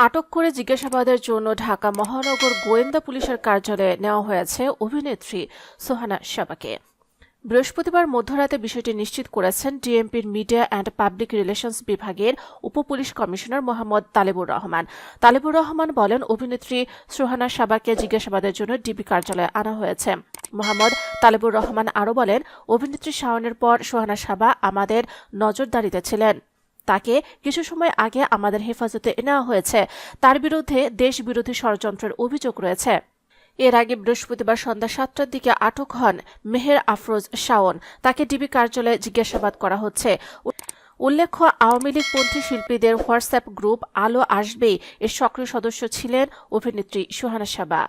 আটক করে জিজ্ঞাসাবাদের জন্য ঢাকা মহানগর গোয়েন্দা পুলিশের কার্যালয়ে নেওয়া হয়েছে অভিনেত্রী সোহানা সাবাকে। বৃহস্পতিবার মধ্যরাতে বিষয়টি নিশ্চিত করেছেন ডিএমপির মিডিয়া অ্যান্ড পাবলিক রিলেশনস বিভাগের উপপুলিশ কমিশনার মোহাম্মদ তালেবুর রহমান। তালেবুর রহমান বলেন, অভিনেত্রী সোহানা সাবাকে জিজ্ঞাসাবাদের জন্য ডিবি কার্যালয়ে আনা হয়েছে। মোহাম্মদ তালেবুর রহমান আরও বলেন, অভিনেত্রী শাওনের পর সোহানা সাবা আমাদের নজরদারিতে ছিলেন। তাকে কিছু সময় আগে আমাদের হেফাজতে নেওয়া হয়েছে। তার বিরুদ্ধে দেশবিরোধী ষড়যন্ত্রের অভিযোগ রয়েছে। এর আগে বৃহস্পতিবার সন্ধ্যা 7টার দিকে আটক হন মেহের আফরোজ শাওন। তাকে ডিবি কার্যালয়ে জিজ্ঞাসাবাদ করা হচ্ছে। উল্লেখ্য, আওয়ামী লীগপন্থী শিল্পীদের হোয়াটসঅ্যাপ গ্রুপ আলো আসবেই এর সক্রিয় সদস্য ছিলেন অভিনেত্রী সোহানা সাবা।